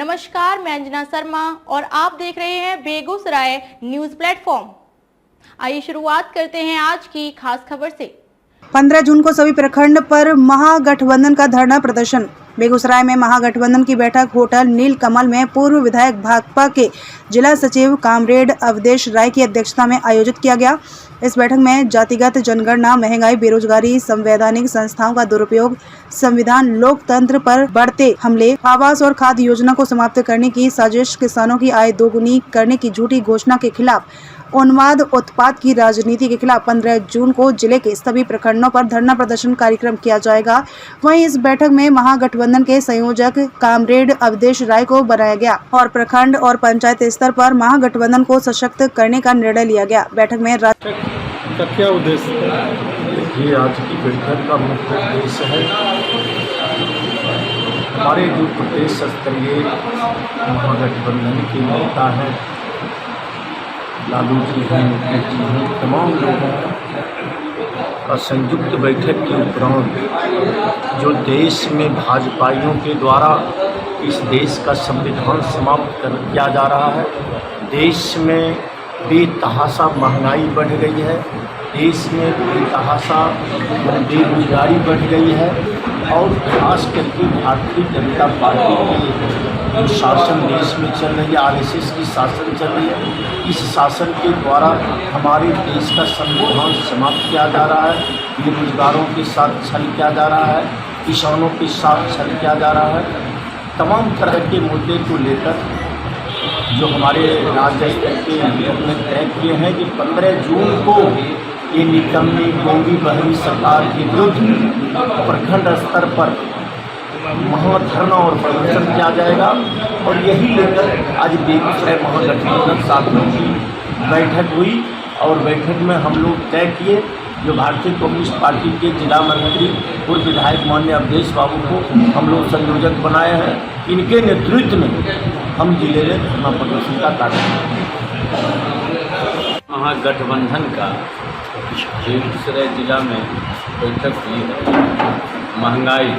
नमस्कार, मैं अंजना शर्मा और आप देख रहे हैं बेगूसराय न्यूज प्लेटफॉर्म। आइए शुरुआत करते हैं आज की खास खबर से। 15 जून को सभी प्रखंड पर महागठबंधन का धरना प्रदर्शन। बेगूसराय में महागठबंधन की बैठक होटल नीलकमल में पूर्व विधायक भाकपा के जिला सचिव कामरेड अवधेश राय की अध्यक्षता में आयोजित किया गया। इस बैठक में जातिगत जनगणना, महंगाई, बेरोजगारी, संवैधानिक संस्थाओं का दुरुपयोग, संविधान, लोकतंत्र पर बढ़ते हमले, आवास और खाद्य योजना को समाप्त करने की साजिश, किसानों की आय दोगुनी करने की झूठी घोषणा के खिलाफ, उन्माद उत्पाद की राजनीति के खिलाफ 15 जून को जिले के सभी प्रखंडों पर धरना प्रदर्शन कार्यक्रम किया जाएगा। वहीं इस बैठक में महागठबंधन के संयोजक कामरेड अवधेश राय को बनाया गया और प्रखंड और पंचायत स्तर पर महागठबंधन को सशक्त करने का निर्णय लिया गया। बैठक में का क्या उद्देश्य है? ये आज की बैठक का मुख्य उद्देश्य है हमारे जो प्रदेश स्तरीय महागठबंधन के नेता हैं, लालू जी हैं, मुकेश जी हैं, तमाम लोगों का संयुक्त बैठक के उपरांत जो देश में भाजपाइयों के द्वारा इस देश का संविधान समाप्त कर किया जा रहा है, देश में बेतहाशा महंगाई बढ़ गई है, देश में बेतहाशा बेरोजगारी बढ़ गई है और खास करके भारतीय जनता पार्टी की जो शासन देश में चल रही है, आरएसएस की शासन चल रही है, इस शासन के द्वारा हमारे देश का संविधान समाप्त किया जा रहा है, बेरोजगारों के साथ छल किया जा रहा है, किसानों के साथ छल किया जा रहा है। तमाम तरह के मुद्दे को लेकर जो हमारे राज्य स्तर के लीडर ने तय किए हैं कि 15 जून को ये निकम्मी गंगी बहरी सरकार के विरुद्ध प्रखंड स्तर पर महाधरना और प्रदर्शन किया जाएगा और यही लेकर आज बेगूसराय महागठबंधन साथियों की बैठक हुई और बैठक में हम लोग तय किए जो भारतीय कम्युनिस्ट पार्टी के जिला मंत्री पूर्व विधायक माननीय अवधेश बाबू को हम लोग संयोजक बनाए हैं। इनके नेतृत्व में हम जिले में धरना प्रदर्शन का कार्यक्रम महागठबंधन का बेगूसराय जिला में बैठक हुई है। महंगाई,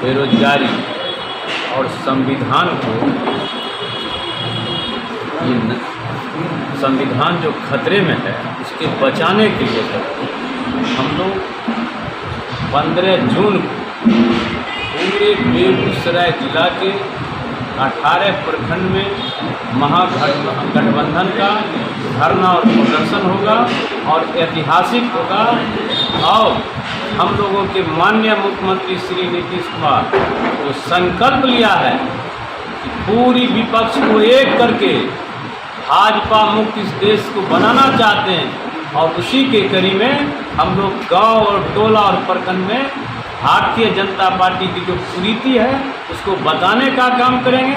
बेरोजगारी और संविधान को संविधान जो खतरे में है उसके बचाने के लिए हम लोग 15 जून पूरे बेगूसराय जिला के 18 प्रखंड में महागठबंधन का धरना और प्रदर्शन होगा और ऐतिहासिक होगा और हम लोगों के माननीय मुख्यमंत्री श्री नीतीश कुमार को संकल्प लिया है कि पूरी विपक्ष को एक करके भाजपा मुक्त इस देश को बनाना चाहते हैं और उसी के कड़ी में हम लोग गांव और टोला और प्रखंड में भारतीय जनता पार्टी की जो कुरीति है उसको बताने का काम करेंगे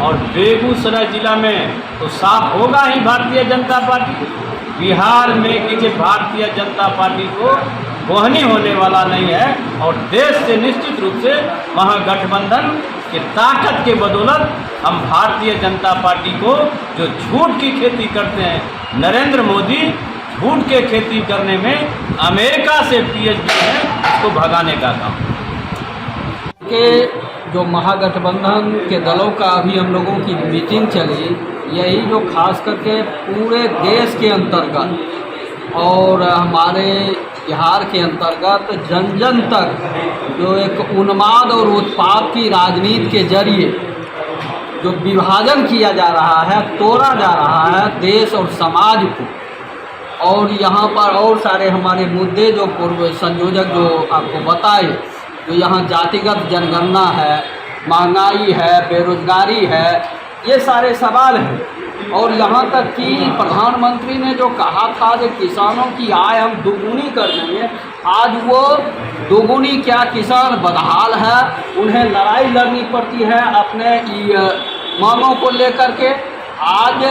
और बेगूसराय जिला में तो साफ होगा ही भारतीय जनता पार्टी। बिहार में किसी भारतीय जनता पार्टी को वहनी होने वाला नहीं है और देश से निश्चित रूप से महागठबंधन की ताकत के बदौलत हम भारतीय जनता पार्टी को जो झूठ की खेती करते हैं, नरेंद्र मोदी झूठ के खेती करने में अमेरिका से पीएचडी है, उसको भगाने का काम के जो महागठबंधन के दलों का अभी हम लोगों की मीटिंग चली, यही जो खास करके पूरे देश के अंतर्गत और हमारे बिहार के अंतर्गत जन जन तक जो एक उन्माद और उत्पाद की राजनीति के जरिए जो विभाजन किया जा रहा है, तोड़ा जा रहा है देश और समाज को। और यहाँ पर और सारे हमारे मुद्दे जो पूर्व संयोजक जो आपको बताए, जो यहाँ जातिगत जनगणना है, महंगाई है, बेरोजगारी है, ये सारे सवाल हैं। और यहाँ तक कि प्रधानमंत्री ने जो कहा था कि किसानों की आय हम दोगुनी कर देंगे, आज वो दोगुनी क्या, किसान बदहाल है, उन्हें लड़ाई लड़नी पड़ती है अपने मांगों को लेकर के। आज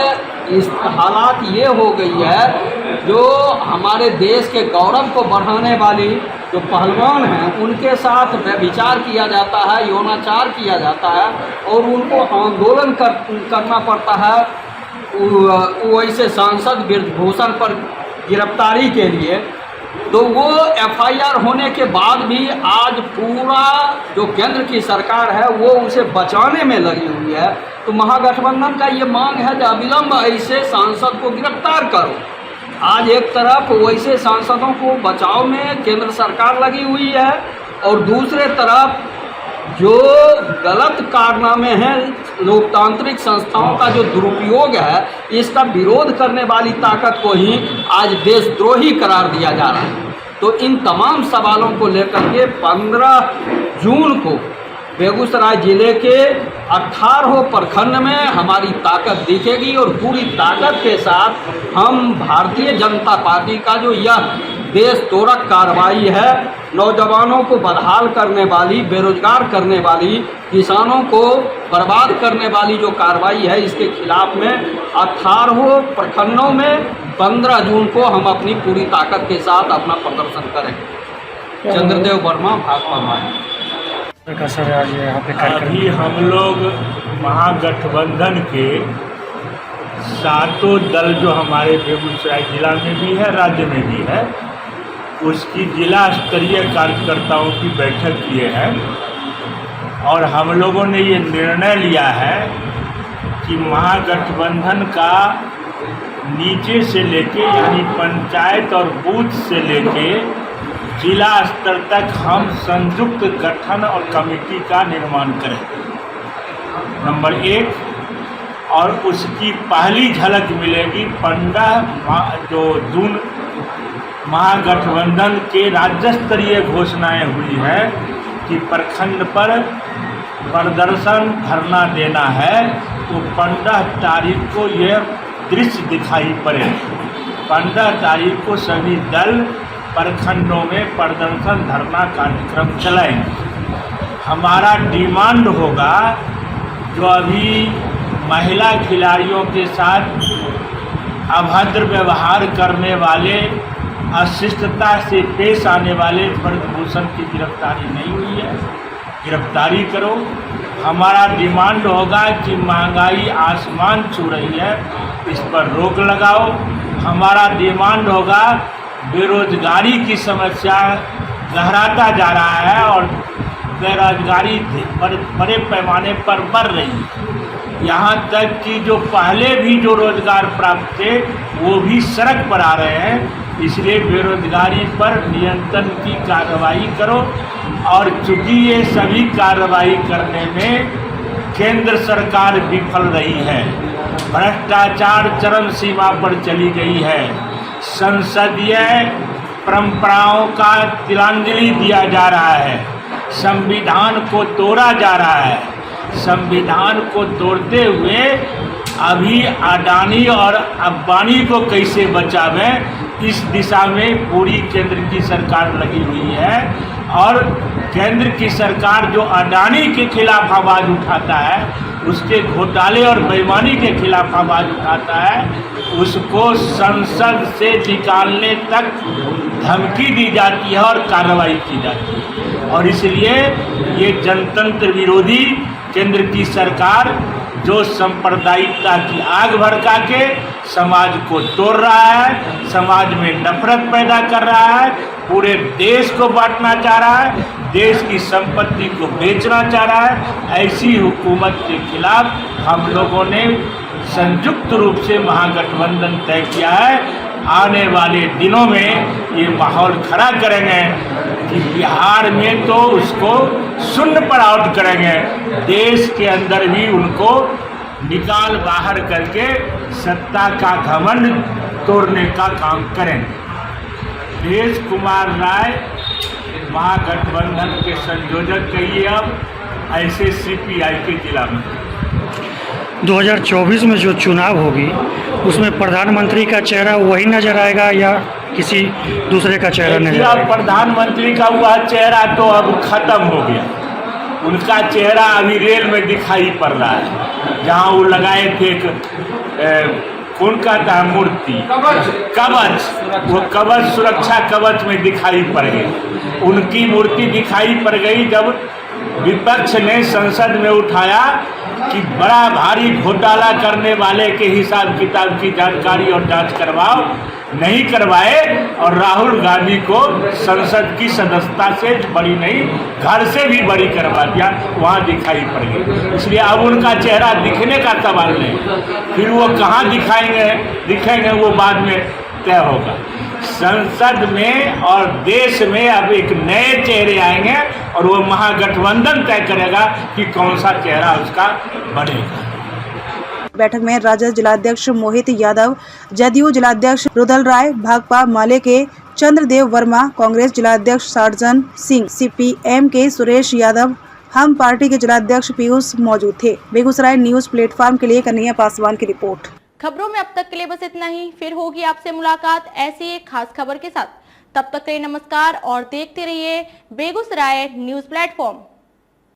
इस हालात ये हो गई है जो हमारे देश के गौरव को बढ़ाने वाली जो पहलवान हैं उनके साथ व्यभिचार किया जाता है, यौनाचार किया जाता है और उनको आंदोलन करना पड़ता है वैसे सांसद ब्रजभूषण पर गिरफ्तारी के लिए। तो वो एफआईआर होने के बाद भी आज पूरा जो केंद्र की सरकार है वो उसे बचाने में लगी हुई है। तो महागठबंधन का ये मांग है कि अविलंब ऐसे सांसद को गिरफ्तार करो। आज एक तरफ वैसे सांसदों को बचाव में केंद्र सरकार लगी हुई है और दूसरे तरफ जो गलत कारनामे हैं, लोकतांत्रिक संस्थाओं का जो दुरुपयोग है, इसका विरोध करने वाली ताकत को ही आज देशद्रोही करार दिया जा रहा है। तो इन तमाम सवालों को लेकर के 15 जून को बेगूसराय जिले के 18 प्रखंड में हमारी ताकत दिखेगी और पूरी ताकत के साथ हम भारतीय जनता पार्टी का जो यह देश तोड़क कार्रवाई है, नौजवानों को बदहाल करने वाली, बेरोजगार करने वाली, किसानों को बर्बाद करने वाली जो कार्रवाई है, इसके खिलाफ में 18 प्रखंडों में 15 जून को हम अपनी पूरी ताकत के साथ अपना प्रदर्शन करेंगे। चंद्रदेव वर्मा, भाकपा माले। अभी हम लोग महागठबंधन के सातों दल जो हमारे बेगूसराय जिला में भी है, राज्य में भी है, उसकी जिला स्तरीय कार्यकर्ताओं की बैठक किए हैं और हम लोगों ने ये निर्णय लिया है कि महागठबंधन का नीचे से लेके यानी पंचायत और बूथ से लेके जिला स्तर तक हम संयुक्त गठन और कमेटी का निर्माण करें, नंबर 1। और उसकी पहली झलक मिलेगी 15 जून महागठबंधन के राज्य स्तरीय घोषणाएं हुई है कि प्रखंड पर प्रदर्शन धरना देना है, तो 15 तारीख को यह दृश्य दिखाई पड़े। 15 तारीख को सभी दल प्रखंडों में प्रदर्शन धरना कार्यक्रम चलाएंगे। हमारा डिमांड होगा जो अभी महिला खिलाड़ियों के साथ अभद्र व्यवहार करने वाले, अशिष्टता से पेश आने वाले ब्रजभूषण की गिरफ्तारी नहीं हुई है, गिरफ्तारी करो। हमारा डिमांड होगा कि महंगाई आसमान छू रही है, इस पर रोक लगाओ। हमारा डिमांड होगा बेरोजगारी की समस्या गहराता जा रहा है और बेरोजगारी बड़े पैमाने पर बढ़ रही है। यहाँ तक कि जो पहले भी जो रोजगार प्राप्त थे वो भी सड़क पर आ रहे हैं। इसलिए बेरोजगारी पर नियंत्रण की कार्रवाई करो। और चूँकि ये सभी कार्रवाई करने में केंद्र सरकार विफल रही है, भ्रष्टाचार चरम सीमा पर चली गई है, संसदीय परंपराओं का तिलांजलि दिया जा रहा है, संविधान को तोड़ा जा रहा है। संविधान को तोड़ते हुए अभी अडानी और अंबानी को कैसे बचावें, इस दिशा में पूरी केंद्र की सरकार लगी हुई है। और केंद्र की सरकार जो अडानी के खिलाफ आवाज़ उठाता है, उसके घोटाले और बेईमानी के खिलाफ आवाज़ उठाता है, उसको संसद से निकालने तक धमकी दी जाती है और कार्रवाई की जाती है। और इसलिए ये जनतंत्र विरोधी केंद्र की सरकार जो सांप्रदायिकता की आग भड़का के समाज को तोड़ रहा है, समाज में नफरत पैदा कर रहा है, पूरे देश को बांटना चाह रहा है, देश की संपत्ति को बेचना चाह रहा है, ऐसी हुकूमत के खिलाफ हम लोगों ने संयुक्त रूप से महागठबंधन तय किया है। आने वाले दिनों में ये माहौल खड़ा करेंगे कि बिहार में तो उसको शून्य पर आउट करेंगे, देश के अंदर भी उनको निकाल बाहर करके सत्ता का घमंड तोड़ने का काम करेंगे। देश कुमार राय महागठबंधन के संयोजक कहिए, अब ऐसे सीपीआई के जिला में 2024 में जो चुनाव होगी उसमें प्रधानमंत्री का चेहरा वही नजर आएगा या किसी दूसरे का चेहरा नजर आएगा? प्रधानमंत्री का वह चेहरा तो अब खत्म हो गया, उनका चेहरा अभी रेल में दिखाई पड़ रहा है, जहाँ वो लगाए थे कौन का था मूर्ति, कवच, वो कवच सुरक्षा कवच में दिखाई पड़ गई। उनकी मूर्ति दिखाई पड़ गई जब विपक्ष ने संसद में उठाया कि बड़ा भारी घोटाला करने वाले के हिसाब किताब की जानकारी और जांच करवाओ, नहीं करवाए और राहुल गांधी को संसद की सदस्यता से बड़ी नहीं, घर से भी बड़ी करवा दिया, वहाँ दिखाई पड़ गई। इसलिए अब उनका चेहरा दिखने का सवाल नहीं, फिर वो कहाँ दिखेंगे वो बाद में तय होगा। संसद में और देश में अब एक नए चेहरे आएंगे और वो महागठबंधन तय करेगा कि कौन सा चेहरा उसका बनेगा। बैठक में राजद जिलाध्यक्ष मोहित यादव, जदयू जिलाध्यक्ष रुदल राय, भाकपा माले के चंद्रदेव वर्मा, कांग्रेस जिलाध्यक्ष सार्जन सिंह, सीपीएम के सुरेश यादव, हम पार्टी के जिलाध्यक्ष पीयूष मौजूद थे। बेगूसराय न्यूज प्लेटफॉर्म के लिए कन्हैया पासवान की रिपोर्ट। खबरों में अब तक के लिए बस इतना ही। फिर होगी आपसे मुलाकात ऐसी एक खास खबर के साथ। तब तक के लिए नमस्कार और देखते रहिए बेगूसराय न्यूज प्लेटफॉर्म।